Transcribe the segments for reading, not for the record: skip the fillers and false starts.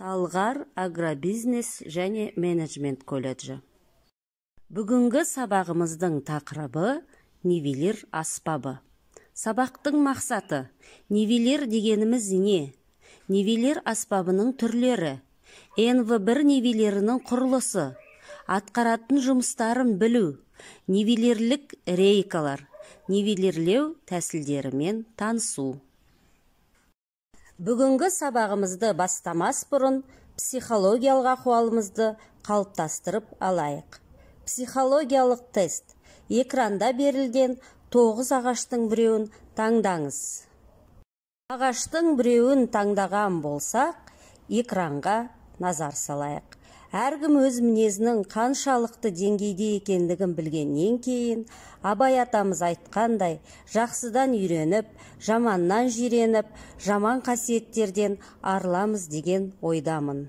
Талғар агробизнес және менеджмент колледжі. Бүгінгі сабағымыздың тақырыбы нивелир аспабы. Сабақтың мақсаты: нивелир дегеніміз не? Нивелир аспабының түрлері, NV1 нивелирінің құрылысы, атқаратын жұмыстарын білу, нивелирлік рейкалар, нивелирлеу тәсілдерімен танысу. Бүгінгі сабағымызды бастамас бұрын психологиялық ахуалымызды қалыптастырып алайық. Психологиялық тест. Экранда берілген 9 ағаштың біреуін таңдаңыз. Ағаштың біреуін таңдаған болсақ, экранға назар салайық. Әркім өз мінезінің қаншалықты деңгейде екендігін білгеннен кейін, Абай атамыз айтқандай, жақсыдан үйреніп, жаманнан жиреніп, жаман қасиеттерден арыламыз деген ойдамын.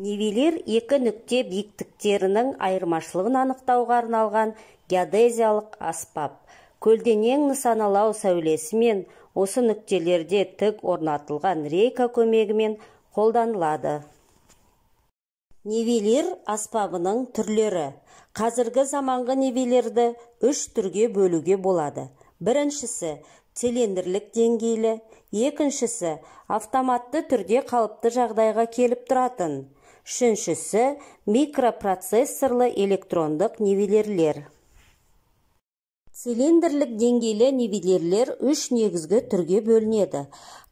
Нивелир екі нүкте биіктіктерінің айырмашылығын анықтауға арналған геодезиялық аспап. Көлденең нысаналау сәулесімен осы нүктелерде тік орнатылған рейка көмегімен қолданылады. Нивелир аспабының түрлері. Қазіргі заманғы нивелирді 3 түрге бөлуге болады. Біріншісі цилиндрлік деңгейлі, екіншісі автоматты түрде қалыпты жағдайға келіп тұратын, үшіншісі микропроцессорлы электрондық нивелирлер. Цилиндрлік деңгейлі нивелирлер 3 негізгі түрге бөлінеді.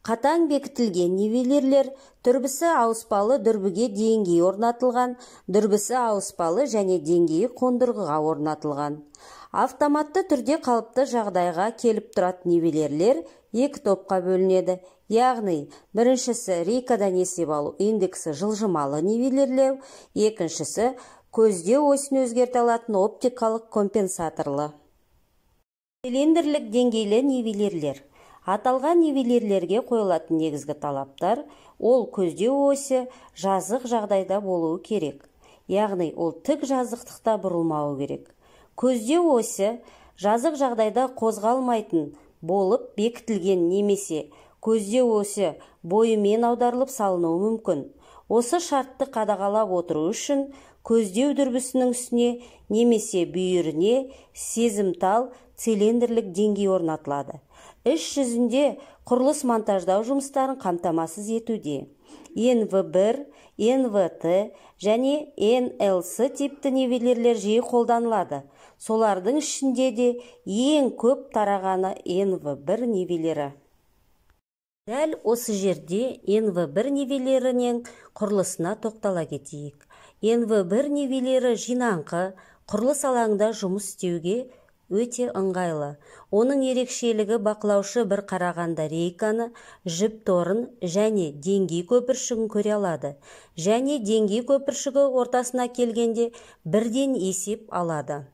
Қатаң бекітілген нивелирлер дүрбісі ауыспалы дүрбіге деңгей орнатылған, дүрбісі ауыспалы және деңгей қондырғыға орнатылған. Автоматты түрде қалыпты жағдайға келіп тұратын нивелирлер 2 топқа бөлінеді. Яғни, біріншісі рейкадан есеп алу индексі жылжымалы нивелирлеу, екіншісі көздеу осін өзгерте алатын оптикалық компенсаторлы. Цилиндрлік деңгейлі нивелирлер. Аталған нивелирлерге қойылатын негізгі талаптар: ол көздеу осі жазық жағдайда болуы керек. Яғни, ол тік жазықтықта бұрылмауы керек. Көздеу осі жазық жағдайда қозғалмайтын болып бекітілген немесе көздеу осі бойымен аударылып салынуы мүмкін. Осы шартты қадағалап отыру үшін көздеу дүрбісінің үстіне немесе бүйіріне сезімтал цилиндрлік деңгей орнатылады. Іс жүзінде құрылыс монтаждау жұмыстарын қамтамасыз етуде. NV1, NVT және NLC типті нивелирлер жиі қолданылады. Солардың ішінде де ең көп тарағаны NV1 нивелирі. Дәл осы жерде NV1 нивелирінің құрылысына тоқтала кетейік. NV1 нивелирі жинаңқы, құрылыс алаңында жұмыс істеуге өте ыңғайлы. Оның ерекшелігі бақылаушы бір қарағанда рейканы, жіп торын және деңгей көпіршігін көре алады. Және деңгей көпіршігі ортасына келгенде бірден есеп алады.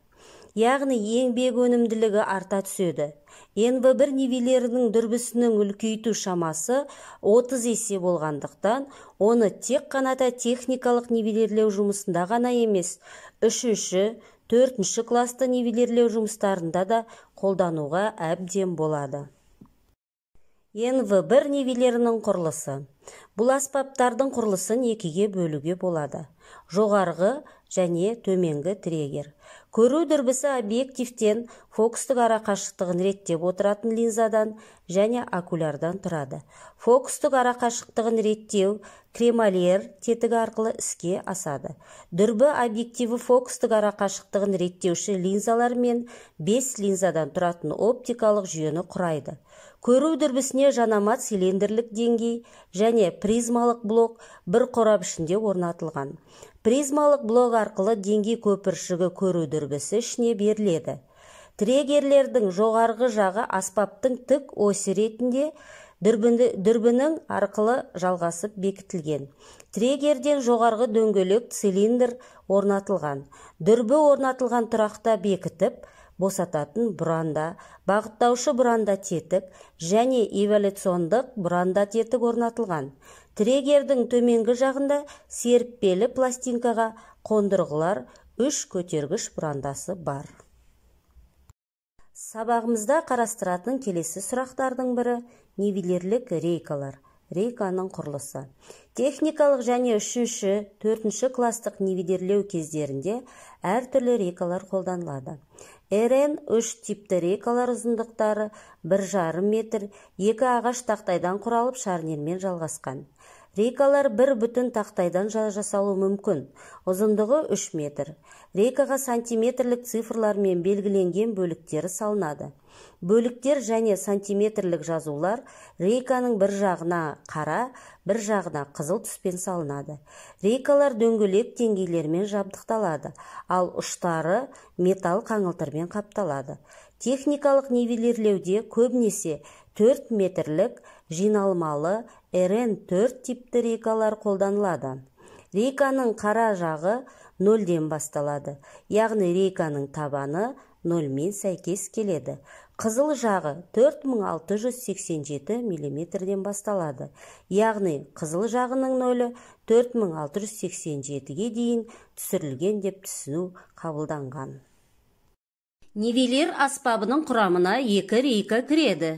Яғни еңбек өнімділігі арта түседі. NV1 нивелирінің дүрбісінің үлкейту шамасы 30 есе болғандықтан, оны тек қана техникалық нивелирлеу жұмысында ғана емес, 3-4 класты нивелирлеу жұмыстарында да қолдануға әбден болады. NV1 нивелирінің құрылысы. Бұл аспаптардың құрылысын екіге бөлуге болады. Жоғарғы және төменгі трегер. Көру дүрбісі объективтен фокустық арақашықтығын реттеп отыратын линзадан және окулярдан тұрады. Фокустық арақашықтығын реттеу кремолер тетігі арқылы іске асады. Дүрбі объективі фокустық арақашықтығын реттеуші линзалар мен 5 линзадан тұратын оптикалық жүйені құрайды. Көру дүрбісіне жанама цилиндрлік деңгей және призмалық блок бір қорап ішінде орнатылған. Призмалық блок арқылы деңгей көпіршігі көру дүрбісі ішіне беріледі. Трегерлердің жоғарғы жағы аспаптың тік осі ретінде дүрбінің арқылы жалғасып бекітілген. Трегерден жоғарғы дөңгелек цилиндр орнатылған. Дүрбі орнатылған тұрақта бекітіп, босататын бұранда, бағыттаушы бұранда тетік және эволюциондық бұранда тетік орнатылған. Трегердің төменгі жағында серіппелі пластинкаға қондырғылар 3 көтергіш бұрандасы бар. Сабағымызда қарастыратын келесі сұрақтардың бірі нивелирлік рейкалар. рейканың құрылысы. Техникалық және 3-4 кластық нивелирлеу кездерінде әртүрлі рейкалар қолданылады. РН 3 типті рейкалар ұзындықтары 1,5 метр, 2 ағаш тақтайдан құралып шарнирмен жалғасқан. Рейкалар бір бүтін тақтайдан жасалу мүмкін. Ұзындығы 3 метр. Рейкаға сантиметрлік цифрлармен белгіленген бөліктері салынады. Бөліктер және сантиметрлік жазулар рейканың бір жағына қара, бір жағына қызыл түспен салынады. Рейкалар дөңгелек деңгейлермен жабдықталады, ал ұштары металл қаңылтырмен қапталады. Техникалық нивелирлеуде көбінесе 4 метрлік жиналмалы РН4 типті рейкалар қолданылады. Рейканың қара жағы 0-ден басталады, яғни рейканың табаны 0-мен сәйкес келеді. Қызыл жағы 4687 мм-ден басталады, яғни қызыл жағының 0-і 4687-ге дейін түсірілген деп түсіну қабылданған. Нивелир аспабының құрамына 2 рейка кіреді.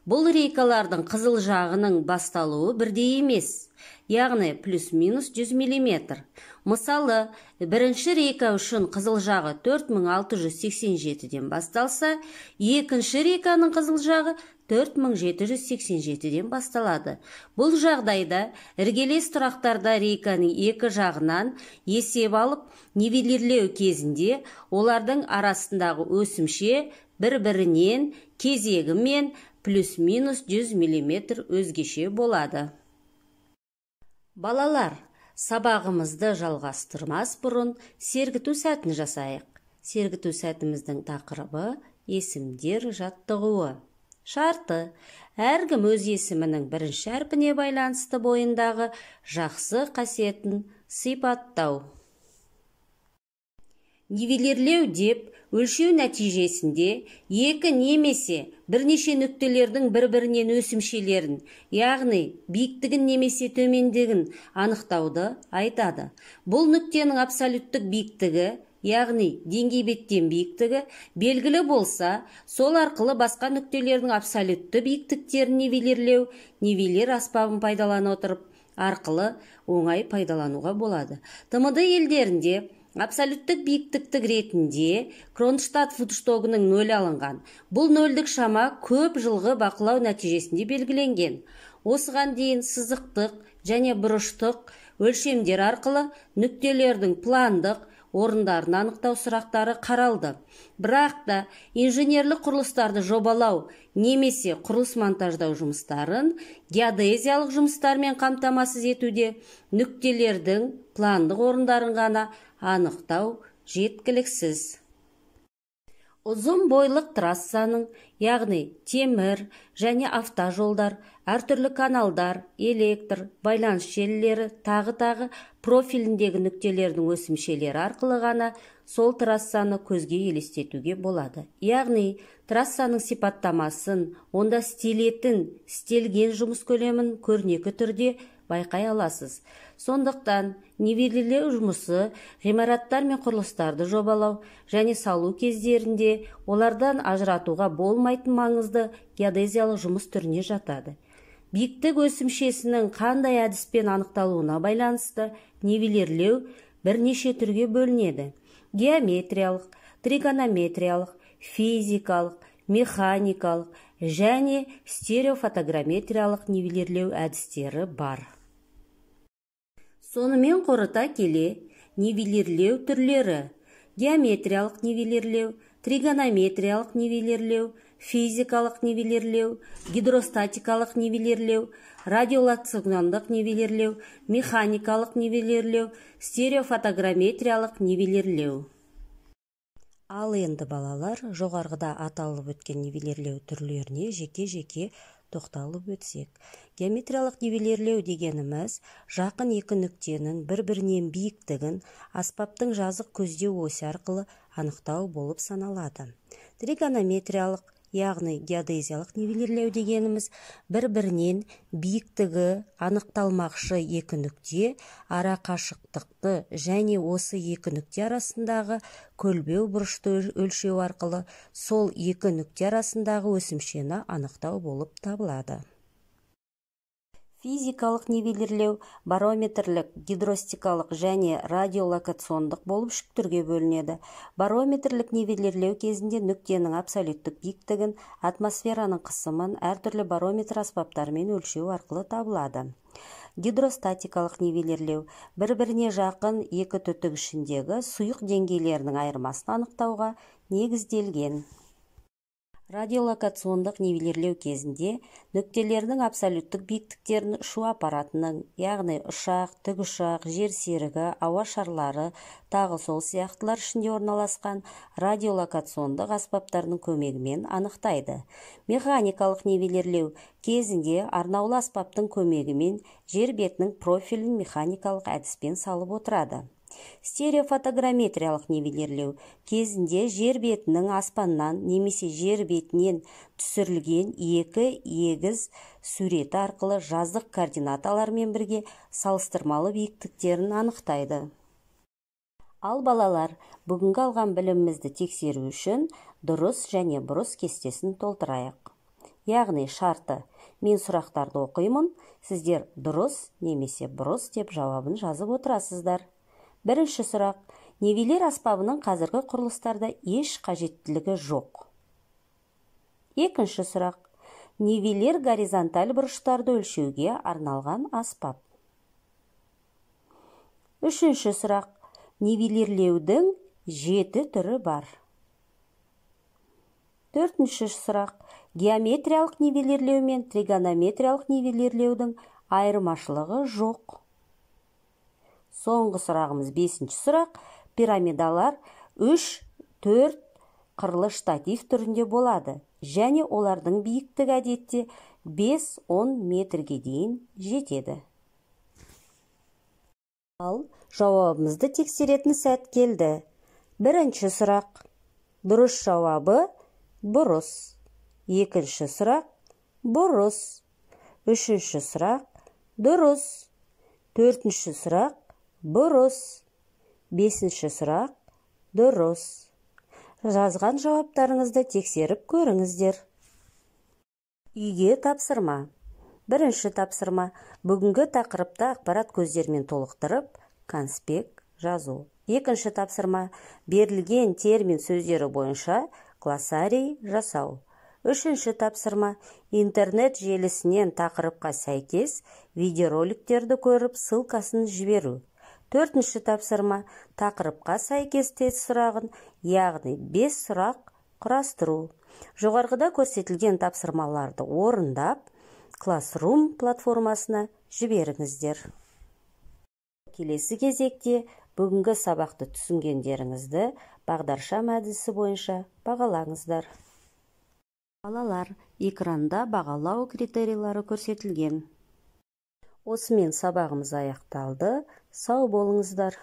Бұл рейкалардың қызыл жағының басталуы бірдей емес, яғни плюс-минус 100 мм. Мысалы, бірінші рейка үшін қызыл жағы 4687-ден басталса, екінші рейканың қызыл жағы 4787-ден басталады. Бұл жағдайда іргелес тұрақтарда рейканың екі жағынан есеп алып, нивелирлеу кезінде олардың арасындағы өсімше бір-бірінен кезегімен плюс-минус 100 мм өзгеше болады. Балалар, сабағымызды жалғастырмас бұрын сергіту сәтін жасайық. Сергіту сәтіміздің тақырыбы есімдер жаттығуы. Шарты: әркім өз есімінің бірінші әрпіне байланысты бойындағы жақсы қасиетін сипаттау. Нивелирлеу деп өлшеу нәтижесінде екі немесе бірнеше нүктелердің бір-бірінен өсімшелерін, яғни биіктігін немесе төмендігін анықтауды айтады. Бұл нүктенің абсолюттік биіктігі, яғни деңгей беттен биіктігі белгілі болса, сол арқылы басқа нүктелердің абсолютті биіктіктерін нивелирлеу, нивелир аспабын пайдалана отырып арқылы оңай пайдалануға болады. ТМД елдерінде абсолюттік биіктіктік ретінде Кронштадт фудштогының 0 алынған. Бұл 0-дік шама көп жылғы бақылау нәтижесінде белгіленген. Осыған дейін сызықтық және бұрыштық өлшемдер арқылы нүктелердің пландық орындарын анықтау сұрақтары қаралды. Бірақ та инженерлік құрылыстарды жобалау немесе құрылыс монтаждау жұмыстарын геодезиялық жұмыстармен қамтамасыз етуде нүктелердің пландық орындарын ғана анықтау жеткіліксіз. Ұзын бойлық трассаның, яғни темір және автожолдар, әртүрлі каналдар, электр, байланыс желілері, тағы профиліндегі нүктелердің өсімшелері арқылы ғана сол трассаны көзге елестетуге болады. Яғни, трассаның сипаттамасын, онда стелген жұмыс көлемін көрнекі түрде байқай аласыз. Сондықтан, нивелирлеу жұмысы ғимараттар мен құрылыстарды жобалау және салу кездерінде олардан ажыратуға болмайтын маңызды геодезиялық жұмыс түріне жатады. Биіктік өсімшесінің қандай әдіспен анықталуына байланысты нивелирлеу бірнеше түрге бөлінеді. Геометриялық, тригонометриялық, физикалық, механикалық және стереофотограмметриялық нивелирлеу әдістері бар. Сонымен қорыта келе, нивелирлеу түрлері: геометриялық нивелирлеу, тригонометриялық нивелирлеу, физикалық нивелирлеу, гидростатикалық нивелирлеу, радиолокациондық нивелирлеу, механикалық нивелирлеу, стереофотограмметриялық нивелирлеу. Ал енді балалар, жоғарғыда аталып өткен нивелирлеу түрлеріне жеке-жеке тоқталып өтсек. Геометриялық нивелирлеу дегеніміз жақын екі нүктенің бір-бірінен биіктігін аспаптың жазық көздеу осі арқылы анықтау болып саналады. Тригонометриялық, яғни геодезиялық нивелирлеу дегеніміз бір-бірінен биіктігі анықталмақшы екі нүкте ара қашықтықты және осы екі нүкте арасындағы көлбеу бұрышты өлшеу арқылы сол екі нүкте арасындағы өсімшені анықтау болып табылады. Физикалық нивелирлеу барометрлік, гидростикалық және радиолокациондық болып үш түрге бөлінеді. Барометрлік нивелирлеу кезінде нүктенің абсолюттік биіктігін, атмосфераның қысымын әртүрлі барометр аспаптарымен өлшеу арқылы табылады. Гидростатикалық нивелирлеу бір-біріне жақын екі түтік ішіндегі сұйық деңгейлерінің айырмасын анықтауға негізделген. Радиолокациондық нивелирлеу кезінде нүктелердің абсолюттік биіктіктерін ұшу аппаратының, яғни ұшақ, тікұшақ, жер серігі, ауа шарлары, тағы сол сияқтылар ішінде орналасқан радиолокациондық аспаптардың көмегімен анықтайды. Механикалық нивелирлеу кезінде арнаулы аспаптың көмегімен жер бетінің профилін механикалық әдіспен салып отырады. Стереофотограмметриялық нивелирлеу кезінде жер бетінің аспаннан немесе жер бетінен түсірілген екі егіз суреті арқылы жаздық координаталармен бірге салыстырмалы биіктіктерін анықтайды. Ал балалар, бүгінгі алған білімімізді тексеру үшін дұрыс және бұрыс кестесін толтырайық. Яғни шарты: мен сұрақтарды оқимын, сіздер дұрыс немесе бұрыс деп жауабын жазып отырасыздар. Бірінші сұрақ: нивелир аспабының қазіргі құрылыстарда еш қажеттілігі жоқ. Екінші сұрақ: нивелир горизонталь бұрыштарды өлшеуге арналған аспап. Үшінші сұрақ: нивелирлеудің 7 түрі бар. Төртінші сұрақ: геометриялық нивелирлеу мен тригонометриялық нивелирлеудің айырмашылығы жоқ. Соңғы сұрағымыз 5-ші сұрақ: пирамидалар 3-4 қырлы штатив түрінде болады және олардың биіктігі әдетте 5-10 метрге дейін жетеді. Ал жауабымызды тексеретін сәт келді. Бірінші сұрақ: дұрыс жауабы бұрыс. Екінші сұрақ: бұрыс. Үшінші сұрақ: дұрыс. Төртінші сұрақ: бұрыс. Бесінші сұрақ: дұрыс. Жазған жауаптарыңызды тексеріп көріңіздер. Үйге тапсырма. Бірінші тапсырма: бүгінгі тақырыпта ақпарат көздерімен толықтырып, конспект жазу. Екінші тапсырма: берілген термин сөздері бойынша глоссарий жасау. Үшінші тапсырма: интернет желісінен тақырыпқа сәйкес видеороликтерді көріп, ссылкасын жіберу. Төртінші тапсырма: тақырыпқа сәйкес тест сұрағын, яғни 5 сұрақ құрастыру. Жоғарғыда көрсетілген тапсырмаларды орындап, Classroom платформасына жіберіңіздер. Келесі кезекте бүгінгі сабақты түсінгендеріңізді бағдаршам әдісі бойынша бағалаңыздар. Балалар, экранда бағалау критерийлері көрсетілген. Осымен сабағымыз аяқталды. Сау болыңыздар.